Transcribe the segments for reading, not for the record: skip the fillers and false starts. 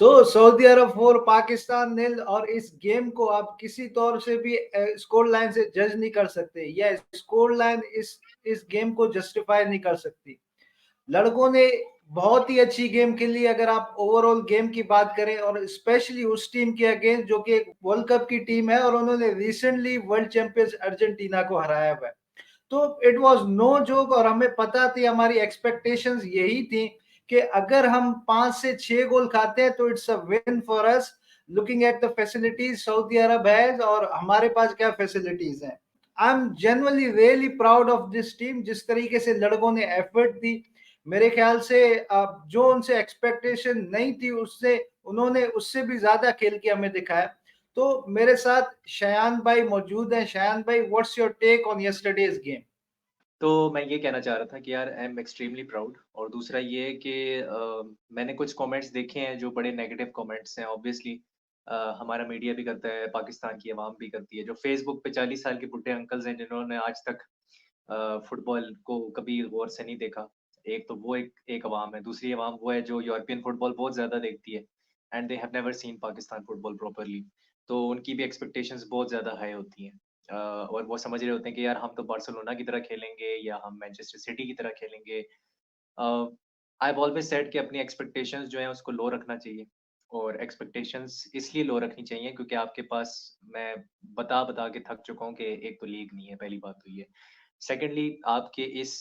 Saudi अरब 4 पाकिस्तान नील। और इस game को आप किसी तौर से भी स्कोर लाइन से जज नहीं कर सकते, या स्कोर लाइन इस गेम को जस्टिफाई नहीं कर सकती। लड़कों ने बहुत ही अच्छी गेम खेली अगर आप ओवरऑल गेम की बात करें, और स्पेशली उस टीम के अगेंस्ट जो कि वर्ल्ड कप की टीम है और उन्होंने रिसेंटली वर्ल्ड चैंपियंस अर्जेंटीना को हराया हुआ है। तो इट वाज नो जोक, और हमें पता थी, हमारी एक्सपेक्टेशंस यही थी कि अगर हम 5 से 6 गोल खाते हैं तो it's a win for us, looking at the facilities Saudi Arab has और हमारे पास क्या फैसिलिटीज हैं। I am genuinely really proud of this team, जिस तरीके से लड़कों ने एफर्ट दी। मेरे ख्याल से जो उनसे एक्सपेक्टेशन नहीं थी उससे उन्होंने उससे भी ज्यादा खेल के हमें दिखाया। तो मेरे साथ शयान भाई मौजूद हैं। शयान भाई, what's your take on yesterday's game? तो मैं ये कहना चाह रहा था कि यार आई एम एक्सट्रीमली प्राउड, और दूसरा ये है कि मैंने कुछ कमेंट्स देखे हैं जो बड़े नेगेटिव कमेंट्स हैं। ऑब्वियसली हमारा मीडिया भी करता है, पाकिस्तान की आवाम भी करती है, जो फेसबुक पे 40 साल के बुढ़े अंकल्स हैं जिन्होंने आज तक फुटबॉल को कभी गौर से नहीं देखा। एक तो वो एक अवाम है, दूसरी अवाम वो है जो यूरोपियन फुटबॉल बहुत ज़्यादा देखती है, and they have never seen Pakistan football properly. तो उनकी भी एक्सपेक्टेशंस बहुत ज़्यादा हाई होती हैं। और वो समझ रहे होते हैं कि यार हम तो बार्सिलोना की तरह खेलेंगे या हम मैनचेस्टर सिटी की तरह खेलेंगे। आई हैव ऑलवेज सेड कि अपनी एक्सपेक्टेशंस जो हैं उसको लो रखना चाहिए, और एक्सपेक्टेशंस इसलिए लो रखनी चाहिए क्योंकि आपके पास, मैं बता-बता के थक चुका हूँ कि एक तो लीग नहीं है, पहली बात तो ये। सेकंडली आपके इस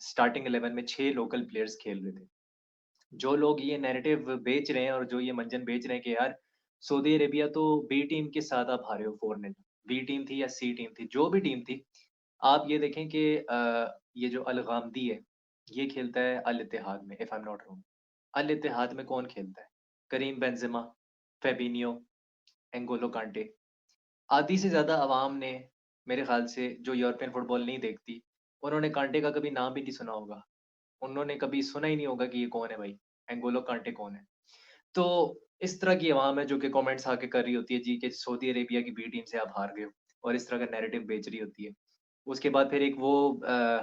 स्टार्टिंग 11 में 6 लोकल प्लेयर्स खेल रहे थे। जो लोग ये नैरेटिव बेच रहे हैं और जो ये मंजन बेच रहे हैं कि यार सऊदी अरेबिया तो बी टीम के साथ आप हारे हो 4-0, बी टीम थी या सी टीम थी, जो भी टीम थी, आप ये देखें कि ये जो अल गामदी है, ये खेलता है अल इत्तेहाद में, if I am not wrong. Al Ittihad में कौन खेलता है? करीम बेंजेमा, फेबिनियो, एंगोलो कांटे। आधी से ज़्यादा अवाम ने, मेरे ख़्याल से, जो यूरोपियन फुटबॉल नहीं देखती, उन्होंने कांटे का कभी नाम भी नहीं सुना होगा। उन्होंने कभी सुना ही नहीं होगा कि ये कौन है भाई, एंगोलो कांटे कौन है? तो इस तरह की अवाम है जो कि कमेंट्स आके कर रही होती है जी कि सऊदी अरेबिया की बी टीम से आप हार गए हो, और इस तरह का नैरेटिव बेच रही होती है। उसके बाद फिर एक वो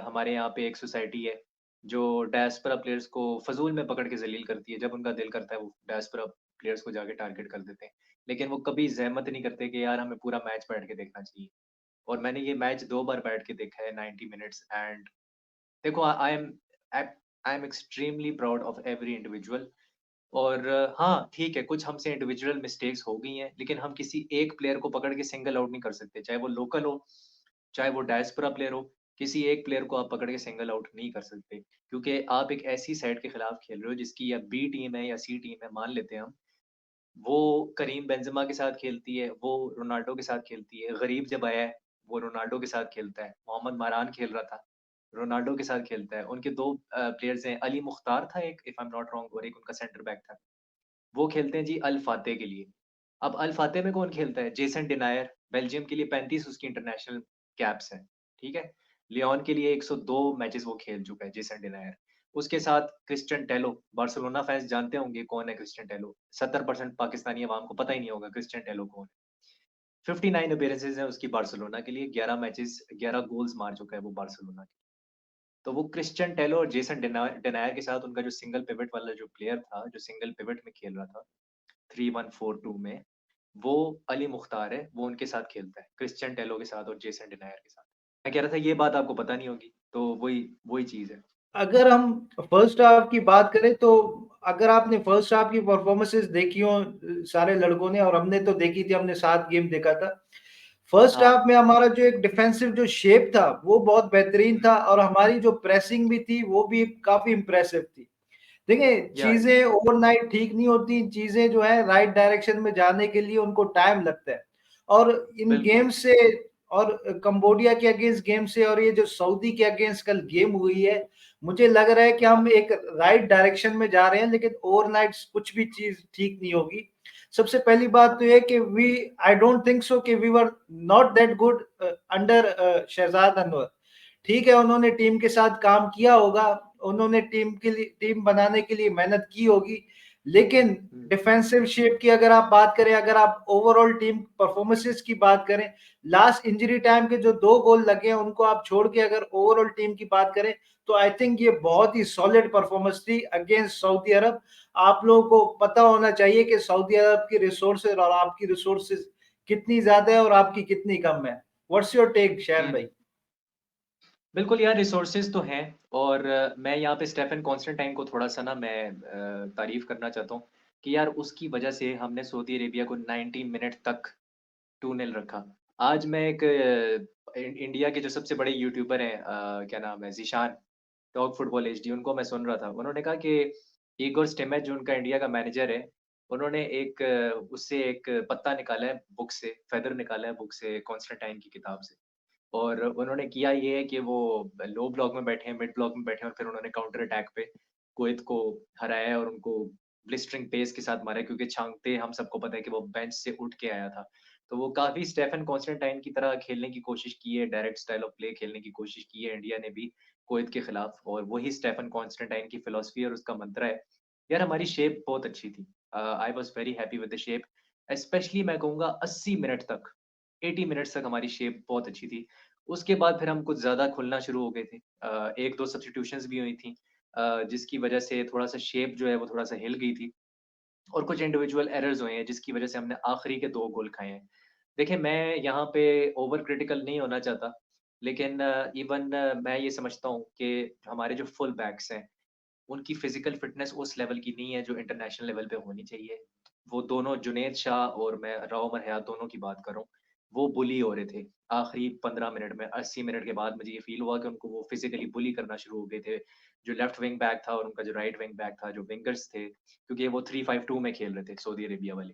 हमारे यहाँ पे एक सोसाइटी है जो डायस्पोरा प्लेयर्स को फ़ज़ूल में पकड़ के ज़लील करती है। जब उनका दिल करता है वो डायस्पोरा प्लेयर्स को जाके टारगेट कर देते हैं। लेकिन वो कभी ज़हमत नहीं करते कि यार हमें पूरा मैच बैठ के देखना चाहिए। और मैंने ये मैच 2 बार बैठ के देखा है, 90 मिनट्स। एंड देखो, I I am extremely proud of every individual. और हाँ, ठीक है, कुछ हमसे इंडिविजुअल मिस्टेक्स हो गई हैं, लेकिन हम किसी एक प्लेयर को पकड़ के सिंगल आउट नहीं कर सकते। चाहे वो लोकल हो, चाहे वो डायस्पोरा प्लेयर हो, किसी एक प्लेयर को आप पकड़ के सिंगल आउट नहीं कर सकते। क्योंकि आप एक ऐसी साइड के खिलाफ खेल रहे हो जिसकी या बी टीम है या सी टीम है, मान लेते हैं हम। वो करीम बेंज़ेमा के साथ खेलती है, वो रोनाल्डो के साथ खेलती है। गरीब जब आया है, वो रोनाल्डो के साथ खेलता है। मोहम्मद मारान खेल रहा था, रोनाल्डो के साथ खेलता है। उनके 2 प्लेयर्स हैं, अली मुख्तार था एक, if I am not wrong, और एक उनका सेंटर बैक था। वो खेलते हैं जी अल फाते के लिए। अब अल फाते में कौन खेलता है? जेसन डिनायर, बेल्जियम के लिए 35 उसकी इंटरनेशनल कैप्स हैं, ठीक है? लियोन के लिए 102 मैचेस वो खेल चुका है जेसन डिनायर। उसके साथ क्रिस्टियन टेलो, बार्सिलोना फैन्स जानते होंगे कौन है क्रिस्टियन टेलो। 70% पाकिस्तानी अवाम को पता ही नहीं होगा क्रिस्टियन टेलो कौन है। 59 अपीयरेंसेस हैं उसकी बार्सिलोना के लिए, 11 मैचेस, 11 गोल्स मार चुका है वो बार्सिलोना के। तो वो क्रिस्टियन टेलो और जेसन डिनायर के साथ उनका जो सिंगल पिवट वाला जो प्लेयर था, जो सिंगल पिवट में खेल रहा था 3-1-4-2 में, वो अली मुख्तार है, वो उनके साथ खेलता है, क्रिस्टियन टेलो के साथ और जेसन डिनायर के साथ। मैं कह रहा था ये बात आपको पता नहीं होगी, तो वही वही चीज़ है। अगर हम फर्स्ट हाफ की बात करें तो अगर आपने फर्स्ट हाफ की परफॉर्मेंसेस देखी हो सारे लड़कों ने, और हमने तो देखी थी, हमने 7 गेम देखा था। फर्स्ट हाँ, हाफ में हमारा जो एक डिफेंसिव जो शेप था वो बहुत बेहतरीन था, और हमारी जो प्रेसिंग भी थी वो भी काफी इंप्रेसिव थी। देखिए, या चीजें ओवरनाइट ठीक नहीं होती, चीजें जो है राइट डायरेक्शन में जाने के लिए उनको टाइम लगता है। और इन बिल्कुल, गेम से, और कंबोडिया के अगेंस्ट गेम से, और ये जो सऊदी के अगेंस्ट कल गेम हुई है, मुझे लग रहा है कि हाँ, हम एक राइट डायरेक्शन में जा रहे हैं, लेकिन ओवरनाइट कुछ भी चीज ठीक नहीं होगी। सबसे पहली बात तो ये कि we I don't think so कि we were not that good under Shahzad Anwar. ठीक है, उन्होंने टीम के साथ काम किया होगा, उन्होंने टीम बनाने के लिए मेहनत की होगी, लेकिन हुँ, डिफेंसिव शेप की अगर आप बात करें, अगर आप ओवरऑल टीम परफॉर्मेंसेस की बात करें, लास्ट इंजरी टाइम के जो 2 गोल लगे हैं उनको आप छोड़ के अगर ओवरऑल टीम की बात करें, तो आई थिंक ये बहुत ही सॉलिड परफॉर्मेंस थी अगेंस्ट सऊदी अरब। आप लोगों को पता होना चाहिए कि सऊदी अरब की रिसोर्सेज और आपकी रिसोर्सेज कितनी ज़्यादा है और आपकी कितनी कम है। व्हाट्स योर टेक शैन हुँ। भाई? बिल्कुल यार, रिसोर्सेज़ तो हैं और मैं यहाँ पे स्टेफन कॉन्स्टेंटाइन को थोड़ा-सा ना मैं तारीफ़ करना चाहता हूँ कि यार उसकी वज़ह से हमने सऊदी अरेबिया को 90 मिनट तक 2-0 रखा। आज मैं एक इंडिया के जो सबसे बड़े यूट्यूबर हैं, क्या नाम है, ज़ीशान, टॉक फुटबॉल एचडी, उनको मैं सुन रहा था। उन्होंने कहा कि इगोर स्टिमैच जो उनका इंडिया का मैनेजर है, उन्होंने एक उससे एक पत्ता निकाला है बुक से, फेदर निकाला है बुक से, कॉन्स्टेंटाइन की किताब से। और उन्होंने किया ये है कि वो लो ब्लॉक में बैठे हैं, मिड ब्लॉक में बैठे हैं और फिर उन्होंने काउंटर अटैक पे कुवैत को हराया है और उनको ब्लिस्टरिंग पेस के साथ मारा है, क्योंकि छांगते हम सबको पता है कि वो बेंच से उठ के आया था। तो वो काफ़ी स्टेफन कॉन्स्टेंटाइन की तरह खेलने की कोशिश की है, डायरेक्ट स्टाइल ऑफ प्ले खेलने की कोशिश की है इंडिया ने भी कुवैत के खिलाफ, और वही स्टेफन कॉन्स्टेंटाइन की फिलॉसफी और उसका मंत्र है। यार हमारी शेप बहुत अच्छी थी। I was very happy with the shape, specially मैं कहूँगा 80 मिनट तक, 80 मिनट्स तक हमारी शेप बहुत अच्छी थी। उसके बाद फिर हम कुछ ज़्यादा खुलना शुरू हो गए थे। 1-2 सब्स्टिट्यूशंस भी हुई थी, जिसकी वजह से थोड़ा-सा शेप जो है वो थोड़ा-सा हिल गई थी और कुछ इंडिविजुअल एरर्स हुए हैं जिसकी वजह से हमने आखिरी के 2 गोल खाए हैं। देखिए, मैं यहाँ पे ओवर क्रिटिकल नहीं होना चाहता, लेकिन इवन मैं ये समझता हूँ कि हमारे जो फुल बैक्स हैं, उनकी फिज़िकल फ़िटनेस उस लेवल की नहीं है जो इंटरनेशनल लेवल पे होनी चाहिए। वो दोनों, जुनैद शाह और मैं राओ हयात, दोनों की बात कर रहा हूँ, वो बुली हो रहे थे। आखिरी 15 मिनट में, 80 मिनट के बाद मुझे ये फ़ील हुआ कि उनको वो फिज़िकली बुली करना शुरू हो गए थे। जो लेफ्ट विंग बैक था और उनका जो राइट विंग बैक था, जो विंगर्स थे, क्योंकि वो 3-5-2 में खेल रहे थे सऊदी अरेबिया वाले।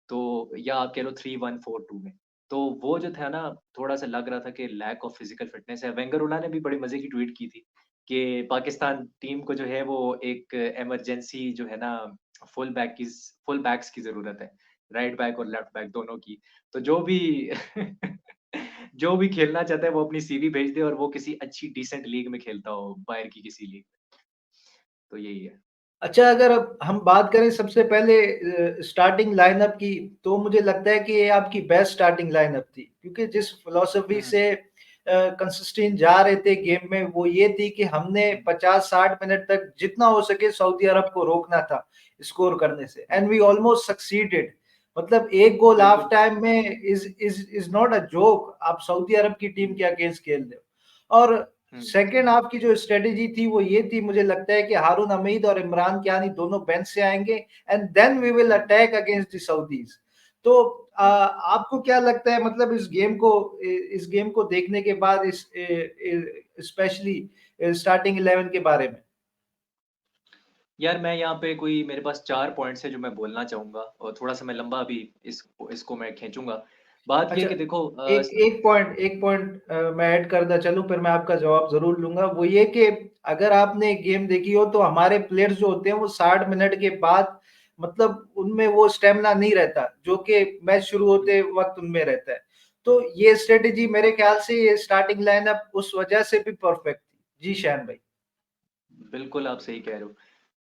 तो या आप कह लो 3-1-4-2 में। तो वो जो था ना, थोड़ा-सा लग रहा था कि लैक ऑफ फिज़िकल फ़िटनेस है। वेंगुर्ला ने भी बड़ी मज़े की ट्वीट की थी कि पाकिस्तान टीम को जो है वो एक इमरजेंसी जो है ना, फुल बैक की फुल बैक्स की ज़रूरत है। राइट बैक और लेफ्ट बैक दोनों की। तो जो भी जो भी खेलना चाहता है वो अपनी सीवी भेज दे और वो किसी अच्छी डिसेंट लीग में खेलता हो, बाहर की किसी लीग। तो यही है। अच्छा, अगर अब हम बात करें सबसे पहले स्टार्टिंग लाइनअप की, तो मुझे लगता है कि ये आपकी बेस्ट स्टार्टिंग लाइनअप थी, क्योंकि जिस फिलॉसफी हुँ, से कंसिस्टेंट जा रहे थे गेम में, वो ये थी कि हमने 50-60 मिनट तक जितना हो सके सऊदी अरब को रोकना था स्कोर करने से, हुँ, एंड वी ऑलमोस्ट सक्सीडेड। मतलब एक गोल हाफ बिल्कुल। टाइम में इज नॉट अ जोक। आप सऊदी अरब की टीम हुँ, के अगेंस्ट खेल रहे हो। और हुँ, सेकेंड हाफ की जो स्ट्रेटेजी थी वो ये थी, मुझे लगता है कि हारून हमीद और इमरान कियानी दोनों बेंच से आएंगे and then we will hmm, attack against the Saudis. तो हुँ। आपको क्या लगता है, मतलब इस गेम को देखने के बाद, इस स्पेशली स्टार्टिंग 11 के बारे में? यार मैं यहाँ पे कोई, मेरे पास 4 पॉइंट्स हैं जो मैं बोलना चाहूँगा और थोड़ा-सा मैं लंबा अभी इसको मैं खींचूँगा। बात ये अच्छा, है कि देखो एक एक पॉइंट मैं ऐड करता चलूँ, फिर मैं आपका जवाब ज़रूर लूँगा। वो ये कि अगर आपने गेम देखी हो तो हमारे प्लेयर्स जो होते हैं वो 60 मिनट के बाद, मतलब उनमें वो स्टैमिना नहीं रहता, जो कि मैच शुरू हुँ, होते वक़्त उनमें रहता है। तो ये स्ट्रैटेजी मेरे ख़्याल से ये स्टार्टिंग लाइनअप उस वजह से भी परफेक्ट थी। जी, शान भाई। बिल्कुल आप सही कह रहे हो।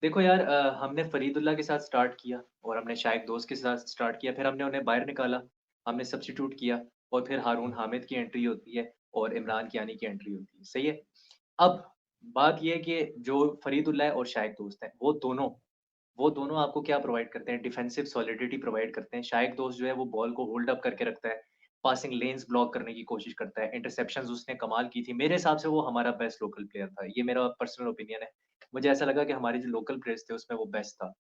देखो यार, हमने फरीदुल्लाह के साथ स्टार्ट किया और हमने शाइक दोस्त के साथ स्टार्ट किया, फिर हमने उन्हें बाहर निकाला, हमने सब्स्टिट्यूट किया और फिर हारून हामिद की एंट्री होती है और इमरान कियानी की एंट्री होती है, सही है? अब बात ये है कि जो फरीदुल्लाह और शाइक दोस्त हैं, वो दोनों आपको क्या प्रोवाइड करते हैं, डिफेंसिव सॉलिडिटी प्रोवाइड करते हैं। शाइक दोस्त जो है वो बॉल को होल्ड अप करके रखता है, पासिंग लेन्स ब्लॉक करने की कोशिश करता है, इंटरसेप्शंस उसने कमाल की थी। मेरे हिसाब से वो हमारा बेस्ट लोकल प्लेयर था, ये मेरा पर्सनल ओपिनियन है। मुझे ऐसा लगा कि हमारे जो लोकल प्लेयर्स थे उसमें वो बेस्ट था।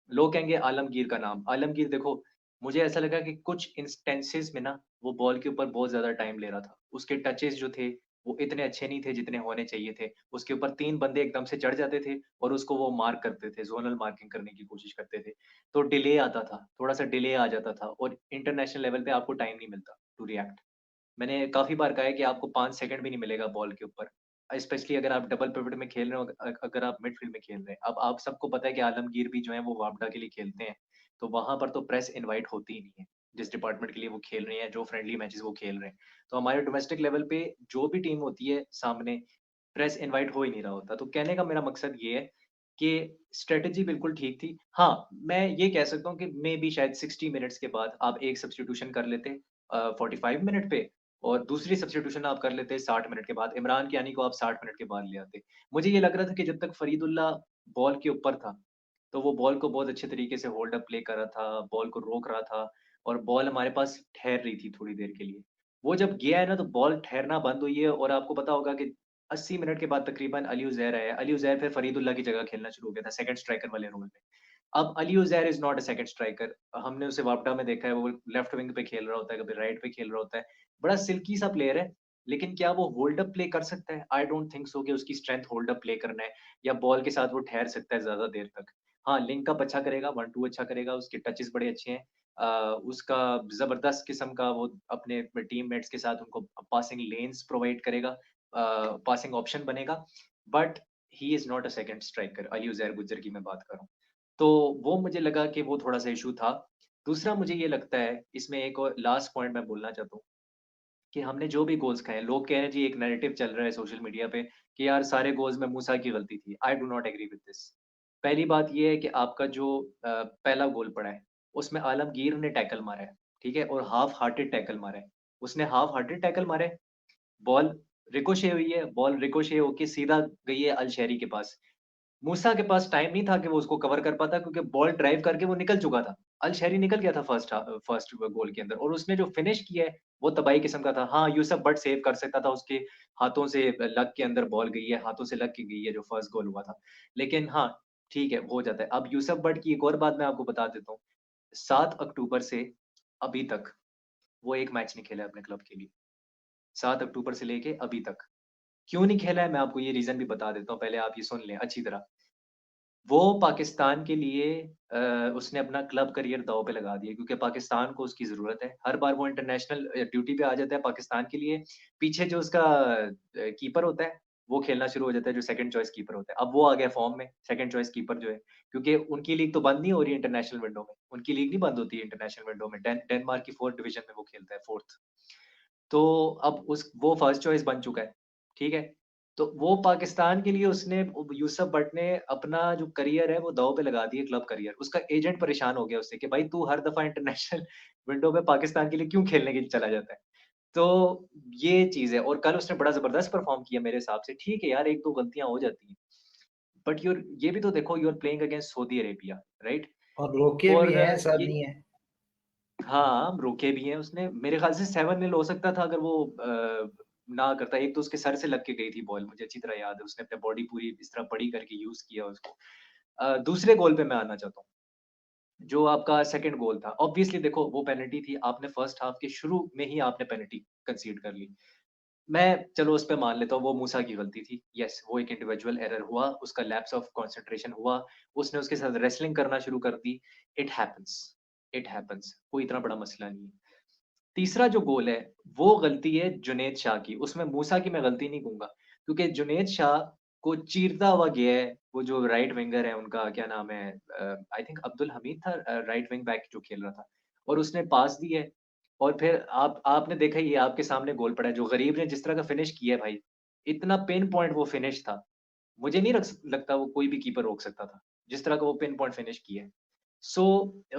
लोग कहेंगे आलमगीर का नाम, आलमगीर देखो, मुझे ऐसा लगा कि कुछ इंस्टेंसेस में ना वो बॉल के ऊपर बहुत ज़्यादा टाइम ले रहा था। उसके टचेज़ जो थे वो इतने अच्छे नहीं थे जितने होने चाहिए थे। उसके ऊपर 3 बंदे एकदम से चढ़ जाते थे और उसको वो मार्क करते थे, ज़ोनल मार्किंग करने की कोशिश करते थे। तो डिले आता था, थोड़ा-सा डिले आ जाता था और इंटरनेशनल लेवल पे आपको टाइम नहीं मिलता टू रिएक्ट। मैंने काफ़ी बार कहा है कि आपको 5 सेकंड भी नहीं मिलेगा बॉल के ऊपर, स्पेशली अगर आप डबल पिवट में खेल रहे हो, अगर आप मिडफ़ील्ड में खेल रहे हैं। अब आप सबको पता है कि आलमगीर भी जो है वो वापडा के लिए खेलते हैं, तो वहाँ पर तो प्रेस इनवाइट होती ही नहीं है, जिस डिपार्टमेंट के लिए वो खेल रहे हैं, जो फ्रेंडली मैचेज़ वो खेल रहे हैं। तो हमारे डोमेस्टिक लेवल पे जो भी टीम होती है सामने, प्रेस इनवाइट हो ही नहीं रहा होता। तो कहने का मेरा मकसद ये है कि स्ट्रैटेजी बिल्कुल ठीक थी। हाँ, मैं ये कह सकता हूँ कि मेबी शायद 60 मिनट्स के बाद आप एक सब्स्टिट्यूशन कर लेते 45 मिनट पे और दूसरी सब्स्टिट्यूशन आप कर लेते 60 मिनट के बाद। इमरान कियानी को आप 60 मिनट के बाद ले आते। मुझे ये लग रहा था कि जब तक फरीदुल्लाह बॉल के ऊपर था, तो वो बॉल को बहुत अच्छे तरीके से होल्ड अप प्ले कर रहा था, बॉल को रोक रहा था और बॉल हमारे पास ठहर रही थी थोड़ी देर के लिए। वो जब गया है ना, तो बॉल ठहरना बंद हुई है और आपको पता होगा कि 80 मिनट के बाद तकरीबन अली उज़ैर आया। अली उज़ैर फिर फरीदुल्लाह की जगह खेलना शुरू हो गया था सेकंड स्ट्राइकर वाले रोल में। अब Ali Uzair is not a second striker. हमने उसे वापडा में देखा है, वो लेफ्ट विंग पे खेल रहा होता है, कभी राइट पे खेल रहा होता है। बड़ा सिल्की सा प्लेयर है, लेकिन क्या वो होल्ड अप प्ले कर सकता है? आई डोंट थिंक सो कि उसकी स्ट्रेंथ होल्ड अप प्ले करना है या बॉल के साथ वो ठहर सकता है ज़्यादा देर तक। हाँ, लिंक अप अच्छा करेगा, 1-2 अच्छा करेगा, उसके टचेस बड़े अच्छे हैं। उसका ज़बरदस्त किस्म का वो अपने टीममेट्स के साथ उनको पासिंग लेन्स प्रोवाइड करेगा, पासिंग ऑप्शन बनेगा, but he is not a second striker. Ali Uzair Gujjar की मैं बात कर रहा हूँ। तो वो मुझे लगा कि वो थोड़ा-सा इश्यू था। दूसरा मुझे ये लगता है, इसमें एक और लास्ट पॉइंट मैं बोलना चाहता हूँ कि हमने जो भी गोल्स खाए हैं, लोग कह रहे हैं जी एक नैरेटिव चल रहा है सोशल मीडिया पे कि यार सारे गोल्स में मूसा की गलती थी। I do not agree with this. पहली बात ये है कि आपका जो पहला गोल पड़ा है, उसमें आलमगीर ने टैकल मारा है, ठीक है? और हाफ हार्टेड टैकल मारा है। उसने हाफ हार्टेड टैकल मारा है, बॉल रिकोशे हुई है, बॉल रिकोशे होके सीधा गई है अल शहरी के पास। मूसा के पास टाइम नहीं था कि वो उसको कवर कर पाता क्योंकि बॉल ड्राइव करके वो निकल चुका था। अल शहरी निकल गया था फर्स्ट गोल के अंदर और उसने जो फिनिश किया है, वो तबाही किस्म का था। हाँ, यूसुफ बट सेव कर सकता था, उसके हाथों से लग के अंदर बॉल गई है, हाथों से लग के गई है जो फर्स्ट गोल हुआ था। लेकिन हाँ, ठीक है, हो जाता है। अब यूसुफ बट की एक और बात मैं आपको बता देता हूँ। 7 अक्टूबर से अभी तक वो एक मैच नहीं खेला है अपने क्लब के लिए। 7 अक्टूबर से लेके अभी तक। क्यों नहीं खेला है, मैं आपको ये रीज़न भी बता देता हूँ, पहले आप ये सुन लें अच्छी तरह। वो पाकिस्तान के लिए उसने अपना क्लब करियर दाँव पे लगा दिया क्योंकि पाकिस्तान को उसकी ज़रूरत है। हर बार वो इंटरनेशनल ड्यूटी पे आ जाता है पाकिस्तान के लिए। पीछे जो उसका कीपर होता है, वो खेलना शुरू हो जाता है, जो सेकंड चॉइस कीपर होता है। अब वो आ गया फ़ॉर्म में, सेकंड चॉइस कीपर जो है, क्योंकि उनकी लीग तो बंद नहीं हो रही है इंटरनेशनल विंडो में। उनकी लीग नहीं बंद होती है इंटरनेशनल विंडो में। डेनमार्क की 4th डिवीज़न में वो खेलता है, 4th। तो अब उस वो फर्स्ट चॉइस बन चुका है, ठीक है? तो वो पाकिस्तान के लिए उसने यूसुफ बट ने अपना जो करियर है वो दाँव पे लगा दिया, क्लब करियर। उसका एजेंट परेशान हो गया उससे कि भाई तू हर दफ़ा इंटरनेशनल विंडो में पाकिस्तान के लिए क्यों खेलने के लिए चला जाता है? तो ये चीज़ है और कल उसने बड़ा ज़बरदस्त परफ़ॉर्म किया मेरे हिसाब से। ठीक है यार, 1-2 गलतियाँ हो जाती हैं, बट ये भी तो देखो, you are playing against Saudi Arabia, right? और रोके भी और हैं, ऐसा ये नहीं है। हाँ, रोके भी हैं उसने। मेरे ख़्याल से 7-0 हो सकता था अगर वो ना करता। एक तो उसके सर से लग के गई थी बॉल, मुझे अच्छी तरह याद है। उसने अपनी बॉडी पूरी इस तरह बड़ी करके यूज़ किया उसको। दूसरे गोल पे मैं आना चाहता हूँ, जो आपका सेकंड गोल था। ऑब्वियसली देखो वो पेनल्टी थी, आपने फर्स्ट हाफ के शुरू में ही आपने पेनल्टी कंसीड कर ली। मैं चलो उस पे मान लेता हूँ वो मूसा की गलती थी। येस, वो एक इंडिविजुअल एरर हुआ, उसका लैप्स ऑफ कंसंट्रेशन हुआ, उसने उसके साथ रेसलिंग करना शुरू कर दी। इट हैपेंस, इट हैपेंस, कोई इतना बड़ा मसला नहीं है। तीसरा जो गोल है, वो गलती है जुनैद शाह की, उसमें मूसा की मैं गलती नहीं कहूँगा, क्योंकि जुनैद शाह को चीरता हुआ गया है, वो जो राइट विंगर है उनका क्या नाम है, आई थिंक अब्दुल हमीद था, राइट विंग बैक जो खेल रहा था और उसने पास दी है और फिर आपने देखा ही है, आपके सामने गोल पड़ा है, जो गरीब ने जिस तरह का फिनिश किया है भाई, इतना पिन पॉइंट वो फिनिश था, मुझे नहीं लगता वो कोई भी कीपर रोक सकता था, जिस तरह का वो पिन पॉइंट फिनिश किया है। सो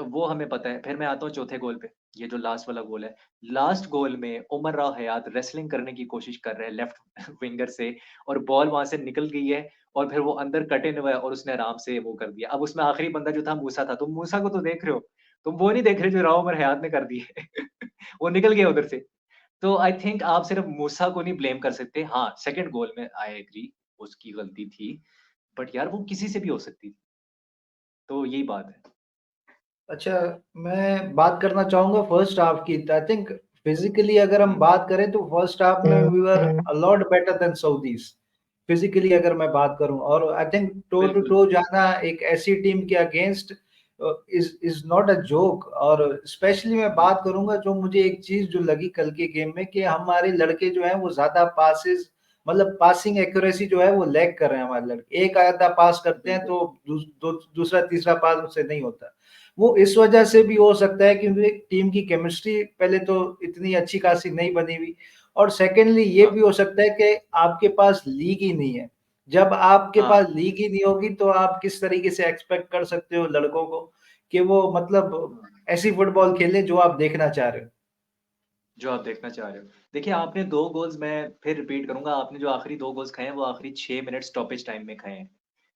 वो हमें पता है। फिर मैं आता हूँ चौथे गोल पे, ये जो लास्ट वाला गोल है। लास्ट गोल में उमर राव हयात रेसलिंग करने की कोशिश कर रहे हैं लेफ्ट विंगर से और बॉल वहाँ से निकल गई है और फिर वो अंदर कट इन हुआ है और उसने आराम से वो कर दिया। अब उसमें आखिरी बंदा जो था मूसा था, तुम मूसा को तो देख रहे हो, तुम वो नहीं देख रहे जो राव उमर हयात ने कर दी है। वो निकल गया उधर से। तो आई थिंक आप सिर्फ मूसा को नहीं ब्लेम कर सकते। हाँ, सेकंड गोल में आई एग्री, उसकी गलती थी, बट यार वो किसी से भी हो सकती थी। तो यही बात है। अच्छा, मैं बात करना चाहूँगा फर्स्ट हाफ की। आई थिंक फिज़िकली अगर हम हुँ, बात करें तो फर्स्ट हाफ में we were a lot better than Saudis. Physically अगर मैं बात करूँ और आई थिंक टो टू बिल्कुल। टो जाना एक ऐसी टीम के against is not a joke. और स्पेशली मैं बात करूँगा, जो मुझे एक चीज़ जो लगी कल के गेम में, कि हमारे लड़के जो हैं वो ज़्यादा पासेस, मतलब पासिंग एक्यूरेसी जो है वो लैग कर रहे हैं हमारे लड़के। एक आधा पास करते हैं बिल्कुल, तो दूसरा तीसरा पास उससे नहीं होता। वो इस वजह से भी हो सकता है क्योंकि टीम की केमिस्ट्री पहले तो इतनी अच्छी खासी नहीं बनी हुई, और सेकेंडली ये हाँ, भी हो सकता है कि आपके पास लीग ही नहीं है। जब आपके हाँ, पास लीग ही नहीं होगी तो आप किस तरीके से एक्सपेक्ट कर सकते हो लड़कों को कि वो मतलब हाँ। ऐसी फुटबॉल खेलें जो आप देखना चाह रहे हो? जो आप देखना चाह रहे हो। देखिए, आपने 2 गोल्स, मैं फिर रिपीट करूँगा, आपने जो आखिरी 2 गोल्स खाए हैं, वो आखिरी 6 मिनट स्टॉपेज टाइम में खाए हैं।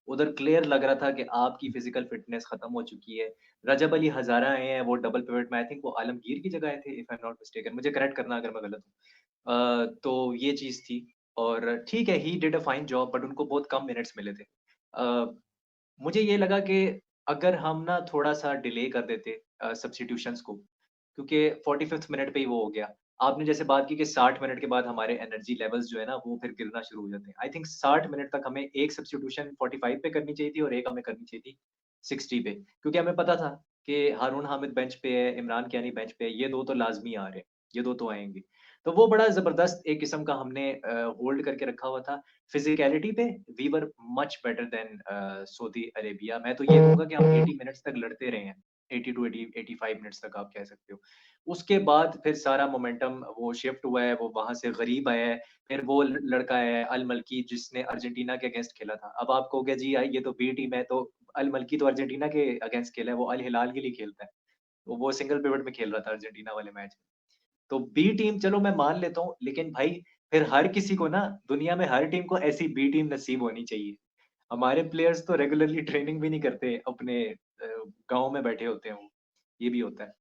उधर क्लियर लग रहा था कि आपकी फिज़िकल फिटनेस खत्म हो चुकी है। रजब अली हज़ारा आए हैं, वो डबल पिवट में, आई थिंक वो आलमगीर की जगह आए थे, if I am not mistaken, मुझे करेक्ट करना अगर मैं गलत हूँ। तो ये चीज़ थी और ठीक है, he did a fine job, but उनको बहुत कम मिनट्स मिले थे। अ, मुझे ये लगा कि अगर हम ना थोड़ा-सा डिले कर देते सब्स्टिट्यूशंस को, क्योंकि 45th मिनट पे ही वो हो गया। आपने जैसे बात की कि 60 मिनट के बाद हमारे एनर्जी लेवल्स जो है ना, वो फिर गिरना शुरू हो जाते हैं। आई थिंक 60 मिनट तक हमें एक सब्स्टिट्यूशन 45 पे करनी चाहिए थी और एक हमें करनी चाहिए थी 60 पे, क्योंकि हमें पता था कि हारून हामिद बेंच पे है, इमरान कियानी बेंच पे है, ये 2 तो लाज़मी आ रहे हैं, ये 2 तो आएँगे। तो वो बड़ा ज़बरदस्त एक किस्म का हमने होल्ड करके रखा हुआ था। फिज़िकैलिटी पे we were much better than Saudi Arabia. मैं तो ये कहूँगा कि हम 80 मिनट्स तक लड़ते रहे हैं। 80 टू 80 85 मिनट्स तक आप कह सकते हो। उसके बाद फिर सारा मोमेंटम वो शिफ्ट हुआ है, वो वहाँ से गरीब आया है, फिर वो लड़का है अल मल्की जिसने अर्जेंटीना के अगेंस्ट खेला था। अब आप कहोगे जी ये तो बी टीम है, तो अल मल्की तो अर्जेंटीना के अगेंस्ट खेला है, वो अल हिलाल के लिए खेलता है। तो वो सिंगल पिवट में खेल रहा था अर्जेंटीना वाले मैच। तो बी टीम चलो मैं मान लेता हूँ, लेकिन भाई फिर हर किसी को ना दुनिया में हर टीम को ऐसी बी टीम नसीब होनी चाहिए। हमारे प्लेयर्स तो रेगुलरली ट्रेनिंग भी नहीं करते, अपने गाँव में बैठे होते हैं वो। ये भी होता है।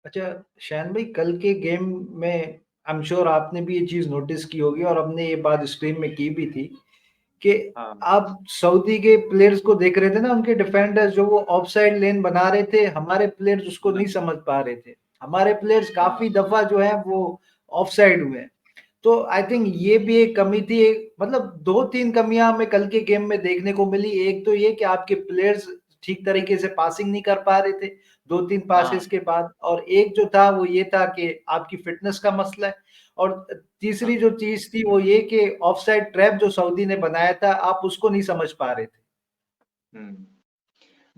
अच्छा, शान भाई कल के गेम में आई एम श्योर आपने भी ये चीज़ नोटिस की होगी और हमने ये बात स्ट्रीम में की भी थी कि हाँ, आप सऊदी के प्लेयर्स को देख रहे थे ना, उनके डिफेंडर्स जो वो ऑफसाइड लेन बना रहे थे, हमारे प्लेयर्स उसको हाँ, नहीं समझ पा रहे थे। हमारे प्लेयर्स हाँ, काफ़ी दफ़ा जो है वो ऑफसाइड हुए हैं। तो आई थिंक ये भी एक कमी थी, एक मतलब 2-3 कमियाँ हमें कल के गेम में देखने को मिली। एक तो ये कि आपके प्लेयर्स ठीक तरीके से पासिंग नहीं कर पा रहे थे, 2-3 हाँ, पासेस के बाद, और एक जो था वो ये था कि आपकी फिटनेस का मसला है। और तीसरी हाँ। जो चीज़ थी वो ये कि ऑफसाइड ट्रैप जो सऊदी ने बनाया था, आप उसको नहीं समझ पा रहे थे। हुँ।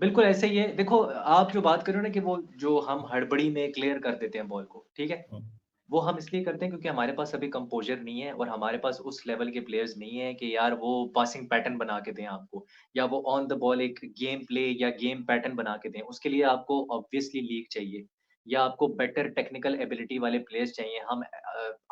बिल्कुल ऐसे ही है। देखो, आप जो बात कर रहे हो ना कि वो जो हम हड़बड़ी में क्लियर कर देते हैं बॉल को, ठीक है? हुँ, वो हम इसलिए करते हैं क्योंकि हमारे पास अभी कंपोज़र नहीं है और हमारे पास उस लेवल के प्लेयर्स नहीं है कि यार वो पासिंग पैटर्न बना के दें आपको, या वो ऑन द बॉल एक गेम प्ले या गेम पैटर्न बना के दें। उसके लिए आपको ऑब्वियसली लीग चाहिए या आपको बेटर टेक्निकल एबिलिटी वाले प्लेयर्स चाहिए। हम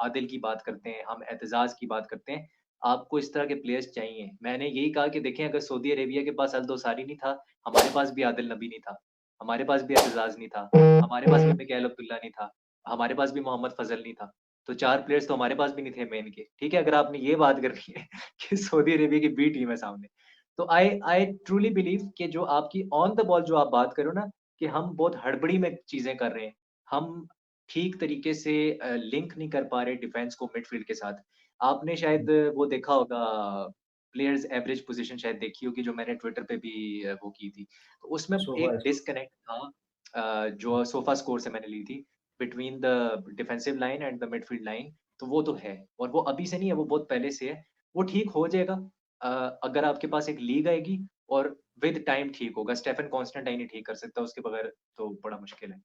आदिल की बात करते हैं, हम एतज़ाज़ की बात करते हैं। आपको इस तरह के प्लेयर्स चाहिए। मैंने यही कहा कि देखें, अगर सऊदी अरेबिया के पास अल दोसारी नहीं था, हमारे पास भी आदिल नबी नहीं था, हमारे पास भी एतज़ाज़ नहीं था, हमारे पास भी मिकाइल अब्दुल्ला नहीं था। हमारे पास भी मोहम्मद फ़ज़ल नहीं था। तो 4 प्लेयर्स तो हमारे पास भी नहीं थे मेन के, ठीक है? अगर आपने ये बात करनी है कि सऊदी अरेबिया की बी टीम है सामने। तो आई आई ट्रूली बिलीव कि जो आपकी ऑन द बॉल जो आप बात कर रहे हो ना, कि हम बहुत हड़बड़ी में चीज़ें कर रहे हैं। हम ठीक तरीके से लिंक नहीं कर पा रहे डिफेंस को मिडफ़ील्ड के साथ। आपने शायद वो देखा होगा, प्लेयर्स एवरेज पोज़ीशन शायद देखी होगी, जो मैंने ट्विटर पे भी वो की थी। तो उसमें सोफा एक डिस्कनेक्ट था, जो सोफा स्कोर से मैंने ली थी, between the defensive line and the midfield line. तो वो तो है और वो अभी से नहीं है, वो बहुत पहले से है। वो ठीक हो जाएगा अ, अगर आपके पास एक लीग आएगी और विद टाइम ठीक होगा। स्टेफन कॉन्स्टेंटाइन ही ठीक कर सकता है, उसके बगैर तो बड़ा मुश्किल है।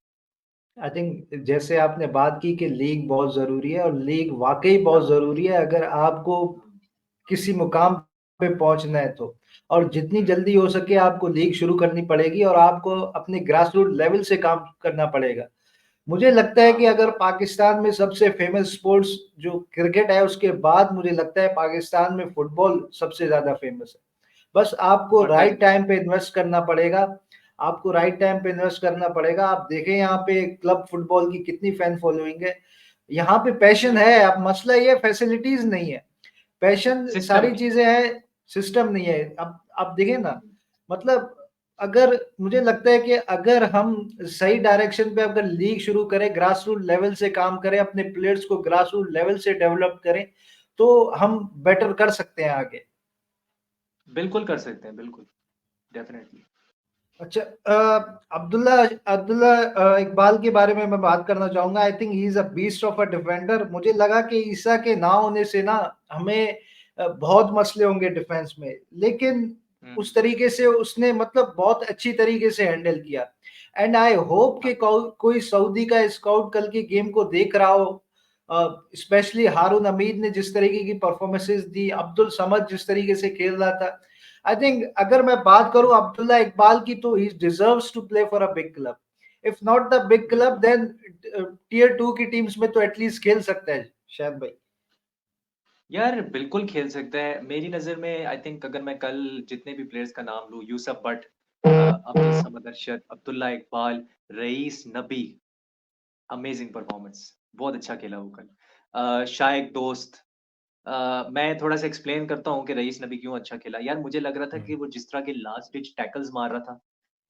आई थिंक जैसे आपने बात की कि लीग बहुत ज़रूरी है और लीग वाक़ई बहुत हाँ, ज़रूरी है अगर आपको हुँ, किसी मुकाम पे पहुँचना है तो। और जितनी हुँ, जल्दी हो सके आपको लीग शुरू करनी पड़ेगी और आपको अपने ग्रासरूट लेवल से काम करना पड़ेगा। मुझे लगता है कि हाँ, अगर पाकिस्तान में सबसे फ़ेमस स्पोर्ट्स जो क्रिकेट है, उसके बाद मुझे लगता है पाकिस्तान में फुटबॉल सबसे ज़्यादा फ़ेमस है। बस आपको और राइट टेनिस। टाइम पे इन्वेस्ट करना पड़ेगा। आपको राइट टाइम पे इन्वेस्ट करना पड़ेगा। आप देखें यहाँ पे क्लब फुटबॉल की कितनी फैन फॉलोइंग है। यहाँ पे पैशन बिल्कुल, है, अब मसला ये है फैसिलिटीज़ नहीं है। पैशन सिस्टम सारी नहीं है। चीज़ें हैं, सिस्टम नहीं है। अब आप देखिए ना, हुँ, मतलब अगर मुझे लगता है कि अगर हम सही डायरेक्शन पे अगर लीग शुरू करें, ग्रासरूट लेवल से काम करें, अपने प्लेयर्स को ग्रासरूट लेवल से डेवलप करें, तो हम बेटर कर सकते हैं आगे। बिल्कुल कर सकते हैं, बिल्कुल, डेफ़िनिटली। अच्छा, अब्दुल्ला अब्दुल्ला इकबाल के बारे में मैं बात करना चाहूँगा। I think he is a beast of a defender. मुझे लगा कि ईसा के ना होने से ना हमें बहुत मसले होंगे डिफेंस में, लेकिन हुँ, उस तरीके से उसने मतलब बहुत अच्छी तरीके से हैंडल किया। एंड आई होप हाँ, कि कोई सऊदी का स्काउट कल के गेम को देख रहा हो स्पेशली हारून हमीद ने जिस तरीके की परफॉर्मेंसेस दी, अब्दुल समद जिस तरीके से खेल रहा था, आई थिंक अगर मैं बात करूं अब्दुल्ला इकबाल की, तो he deserves to play for a big club. If not the big club, बिल्कुल देन टियर 2 की टीम्स में तो एटलीस्ट खेल सकता है शायद भाई। यार, बिल्कुल खेल सकता है। मेरी नज़र में आई थिंक अगर मैं कल जितने भी प्लेयर्स का नाम लूँ, यूसुफ भट्ट, अब्दुल समद अरशद, अब्दुल्ला इकबाल, रईस नबी, अमेजिंग परफॉर्मेंस, बहुत अच्छा खेला वो कल। शाइक दोस्त, मैं थोड़ा-सा एक्सप्लेन करता हूँ कि रईस नबी क्यों अच्छा खेला। यार, मुझे लग रहा था कि वो जिस तरह के लास्ट डिच टैकल्स मार रहा था,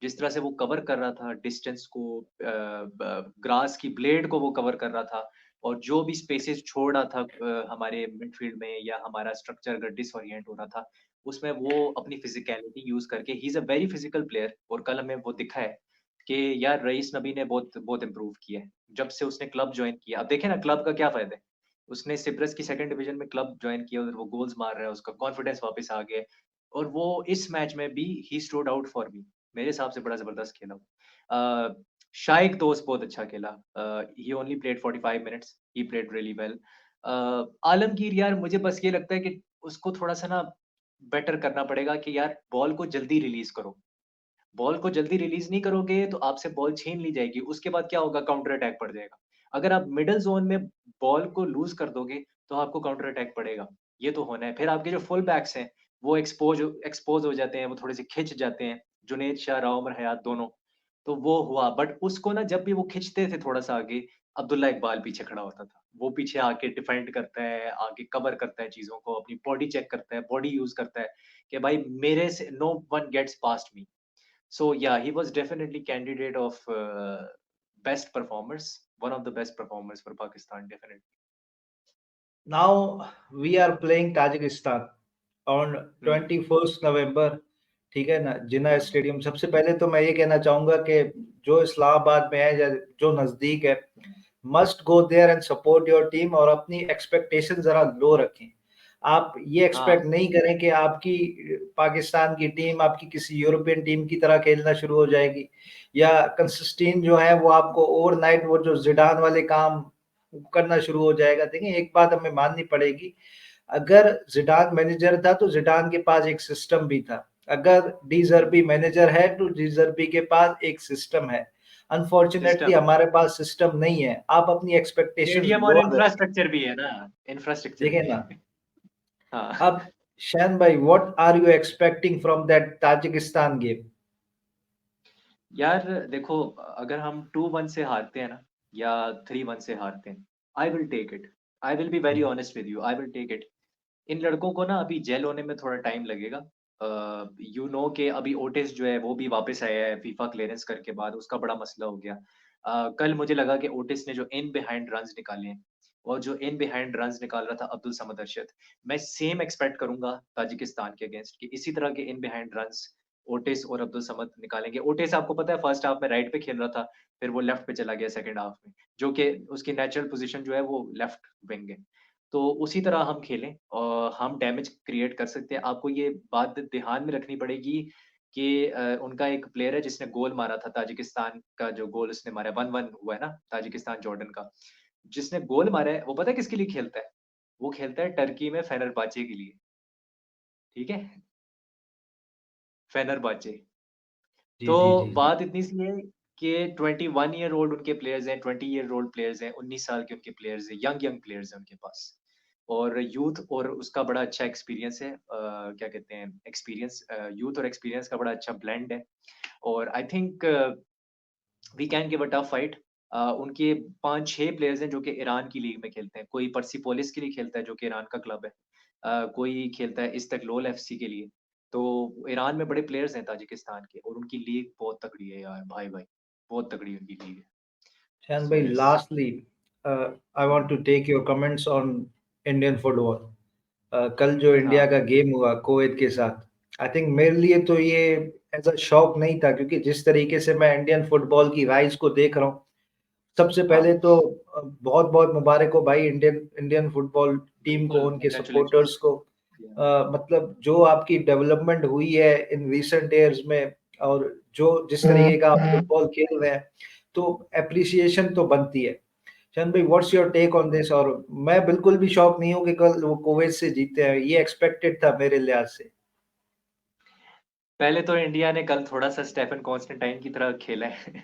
जिस तरह से वो कवर कर रहा था डिस्टेंस को, ग्रास की ब्लेड को वो कवर कर रहा था, और जो भी स्पेसेस छोड़ रहा था हमारे मिडफील्ड में, या हमारा स्ट्रक्चर अगर डिसओरिएंट हो रहा था, उसमें वो अपनी फिजिकलिटी यूज़ करके, he is a very physical player, और कल हमें वो दिखा है कि यार रईस नबी ने बहुत बहुत इम्प्रूव किया है, जब से उसने क्लब जॉइन किया। अब देखें ना, क्लब का क्या फ़ायदा है? उसने सिप्रस की सेकंड डिवीज़न में क्लब जॉइन किया, उधर वो गोल्स मार रहा है, उसका कॉन्फिडेंस वापस आ गया है, और वो इस मैच में भी he stood out for me. मेरे हिसाब से बड़ा ज़बरदस्त खेला वो। शाइक दोस्त बहुत अच्छा खेला। He only played 45 minutes, he played really well. Alamgir, यार मुझे बस ये लगता है कि उसको थोड़ा-सा ना बेटर करना पड़ेगा कि यार बॉल को जल्दी रिलीज़ करो। बॉल को जल्दी रिलीज़ नहीं करोगे तो आपसे बॉल छीन ली जाएगी, उसके बाद क्या होगा, काउंटर अटैक पड़ जाएगा। अगर आप मिडल ज़ोन में बॉल को लूज़ कर दोगे, तो आपको काउंटर अटैक पड़ेगा, ये तो होना है। फिर आपके जो फुल बैक्स हैं, वो एक्सपोज़ हो जाते हैं, वो थोड़े-से खिंच जाते हैं, जुनैद शाह, राउमर हयात दोनों। तो वो हुआ, बट उसको ना जब भी वो खींचते थे थोड़ा-सा आगे, अब्दुल्ला इकबाल पीछे खड़ा होता था। वो पीछे आके डिफेंड करता है, आके कवर करता है चीज़ों को, अपनी बॉडी चेक करता है, बॉडी यूज़ करता है कि भाई मेरे से no one gets past me. So yeah, he was definitely candidate of best performers, one of the best performers for Pakistan, definitely. Now we are playing Tajikistan on Hmm. 21 नवंबर, ठीक है ना, जिन्ना Hmm. स्टेडियम। सबसे पहले तो मैं ये कहना चाहूंगा कि जो इस्लामाबाद में है या जो नजदीक है, must go there and support your team, और अपनी एक्सपेक्टेशन जरा लो रखें। आप ये एक्सपेक्ट हाँ, नहीं करें कि आपकी पाकिस्तान की टीम आपकी किसी यूरोपियन टीम की तरह खेलना शुरू हो जाएगी, या कंसिस्टेंट जो है वो आपको ओवरनाइट वो जो जिडान वाले काम करना शुरू हो जाएगा। देखिए, एक बात हमें माननी पड़ेगी, अगर जिडान मैनेजर था तो जिडान के पास एक सिस्टम भी था। अगर डी जर्बी मैनेजर है तो डी जर्बी के पास एक सिस्टम है। अनफॉर्चुनेटली सिस्टम, हमारे पास सिस्टम नहीं है। आप अपनी एक्सपेक्टेशंस स्टेडियम और लोअर रखें। इंफ्रास्ट्रक्चर भी है ना, इंफ्रास्ट्रक्चर देखिए भी ना, है। हाँ, अब शैन भाई, what are you expecting from that Tajikistan game? यार देखो, अगर हम 2-1 से हारते हैं ना, या 3-1 से हारते हैं, I will take it. I will be very honest with you, I will take it. इन लड़कों को ना अभी जेल होने में थोड़ा टाइम लगेगा। यू नो कि अभी ओटिस जो है वो भी वापस आया है फीफा क्लियरेंस करके बाद, उसका बड़ा मसला हो गया। कल मुझे लगा कि ओटिस ने जो इन बिहाइंड रन्स निकाले हैं, और जो इन बिहाइंड रन्स निकाल रहा था अब्दुल समद अरशद, मैं सेम एक्सपेक्ट करूंगा ताजिकिस्तान के अगेंस्ट कि इसी तरह के इन बिहाइंड रन्स ओटिस और अब्दुल समद निकालेंगे। ओटिस आपको पता है फर्स्ट हाफ में राइट पे खेल रहा था, फिर वो लेफ्ट पे चला गया सेकंड हाफ में, जो कि उसकी नेचुरल पोजीशन जो है वो लेफ्ट विंग है। तो उसी तरह हम खेलें और हम डैमेज क्रिएट कर सकते हैं। आपको ये बात ध्यान में रखनी पड़ेगी कि उनका एक प्लेयर है जिसने गोल मारा था, ताजिकिस्तान का जो गोल उसने मारा है, 1-1 हुआ है ना ताजिकिस्तान जॉर्डन का। जिसने गोल मारा है वो पता है किसके लिए खेलता है? वो खेलता है टर्की में फेनेrbahce के लिए, ठीक है? फेनेrbahce। जी तो जी जी जी। बात इतनी सी है कि 21 ईयर ओल्ड उनके प्लेयर्स हैं, 20 ईयर ओल्ड प्लेयर्स हैं, 19 साल के उनके प्लेयर्स हैं, यंग यंग प्लेयर्स हैं उनके पास। और यूथ और उसका बड़ा अच्छा एक्सपीरियंस है, क्या कहते हैं, एक्सपीरियंस, यूथ और एक्सपीरियंस का बड़ा अच्छा ब्लेंड है। और I think we can give a tough fight. उनके 5-6 प्लेयर्स हैं जो कि ईरान की लीग में खेलते हैं। कोई पर्सिपोलिस के लिए खेलता है जो कि ईरान का क्लब है। कोई खेलता है इस्ताक्लोल एफसी के लिए। तो ईरान में बड़े प्लेयर्स हैं ताजिकिस्तान के, और उनकी लीग बहुत तगड़ी है यार भाई भाई, बहुत तगड़ी उनकी लीग है। शैन सो भाई, yes. Lastly I want to take your comments on Indian football. कल जो इंडिया हाँ, का गेम हुआ कुवैत के साथ, आई थिंक मेरे लिए तो ये ऐसा शौक नहीं था, क्योंकि जिस तरीके से मैं इंडियन फुटबॉल की राइज को देख रहा हूँ, सबसे हाँ, पहले तो बहुत बहुत मुबारक हो भाई इंडियन इंडियन फुटबॉल टीम को, बिल्कुल, उनके कांग्रेचुलेशंस। सपोर्टर्स को। मतलब जो आपकी डेवलपमेंट हुई है इन रिसेंट ईयर्स में, और जो जिस तरीके का आप फुटबॉल खेल रहे हैं, तो एप्रिसिएशन तो बनती है। शान भाई what's your take on this? और मैं बिल्कुल भी शॉक नहीं हूँ कि कल वो कुवैत से जीते हैं, ये एक्सपेक्टेड था मेरे लिहाज से। पहले तो इंडिया ने कल थोड़ा-सा स्टेफन कॉन्स्टेंटाइन की तरह खेला है।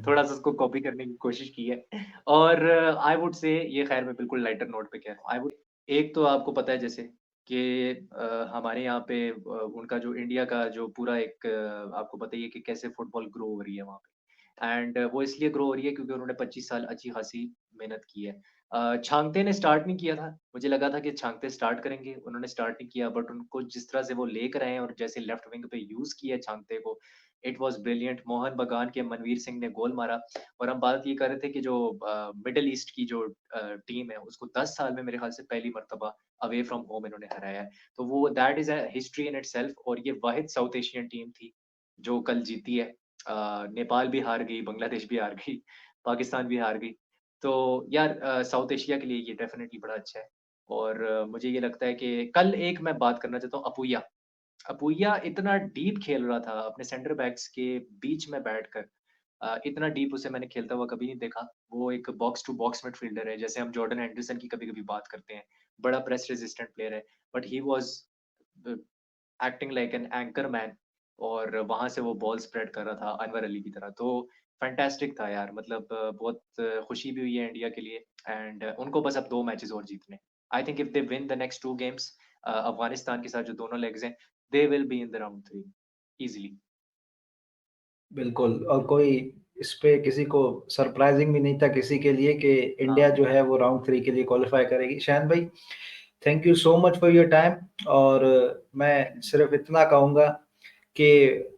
थोड़ा-सा उसको कॉपी करने की कोशिश की है और आई वुड से ये ख़ैर मैं बिल्कुल लाइटर नोट पे कह रहा हूँ। आई वुड एक तो आपको पता है जैसे कि हमारे यहाँ पे उनका जो इंडिया का जो पूरा एक आपको पता ही है कि कैसे फुटबॉल ग्रो हो रही है वहाँ पे। एंड वो इसलिए ग्रो हो रही है क्योंकि उन्होंने 25 साल अच्छी-खासी मेहनत की है। छांगते ने स्टार्ट नहीं किया था। मुझे लगा था कि छांगते स्टार्ट करेंगे, उन्होंने स्टार्ट नहीं किया बट उनको जिस तरह से वो लेकर आए हैं और जैसे लेफ्ट विंग पे यूज़ किया छांगते को, इट वाज़ ब्रिलियंट। मोहन बगान के मनवीर सिंह ने गोल मारा और हम बात ये कर रहे थे कि जो मिडल ईस्ट की जो टीम है, उसको 10 साल में मेरे ख्याल से पहली मर्तबा अवे फ्रॉम होम इन्होंने हराया है। तो वो that is a history in itself और ये वाहिद साउथ एशियन टीम थी, जो कल जीती है। नेपाल भी हार गई, बांग्लादेश भी हार गई, पाकिस्तान भी हार गई। तो यार साउथ एशिया के लिए ये डेफ़िनेटली बड़ा अच्छा है और मुझे ये लगता है कि कल एक मैं बात करना चाहता हूँ अपूया। अपूया इतना डीप खेल रहा था अपने सेंटर बैक्स के बीच में बैठकर इतना डीप उसे मैंने खेलता हुआ कभी नहीं देखा। वो एक बॉक्स टू बॉक्स मिडफ़ील्डर है, जैसे हम जॉर्डन हेंडरसन की कभी-कभी बात करते हैं। बड़ा प्रेस रेजिस्टेंट प्लेयर है, but he was a, acting like an anchor man और वहाँ से वो बॉल स्प्रेड कर रहा था अनवर अली की तरह। तो फैंटास्टिक था यार मतलब बहुत खुशी भी हुई है इंडिया के लिए एंड उनको बस अब 2 मैचेज़ और जीतने हैं। I think if they win the next 2 games Afghanistan के साथ जो दोनों लेग्स हैं, they will be in the round 3 easily. बिल्कुल, और कोई इस पे किसी को सरप्राइज़िंग भी नहीं था किसी के लिए कि इंडिया हाँ, जो है वो राउंड 3 के लिए क्वालीफाई करेगी। शान भाई, thank you so much for your time. और मैं सिर्फ़ इतना कहूँगा कि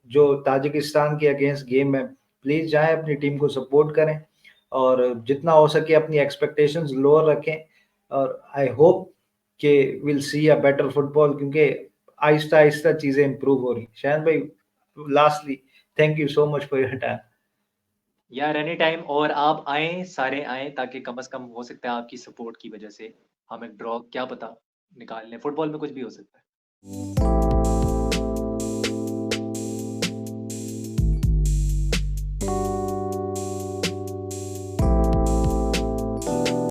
जो ताजिकिस्तान के अगेंस्ट गेम है, प्लीज़ जाएँ अपनी टीम को सपोर्ट करें और जितना हो सके अपनी एक्सपेक्टेशंस लोअर रखें। और आई होप कि will see a better football, क्योंकि आहिस्ता-आहिस्ता चीज़ें इम्प्रूव हो रही हैं। शान भाई, lastly, thank you so much for your time. यार एनी टाइम और आप आएँ, सारे आएँ ताकि कम से कम हो सकता है आपकी सपोर्ट की वज़ह से हम एक ड्रॉ क्या पता निकाल लें, फुटबॉल में कुछ भी हो सकता है।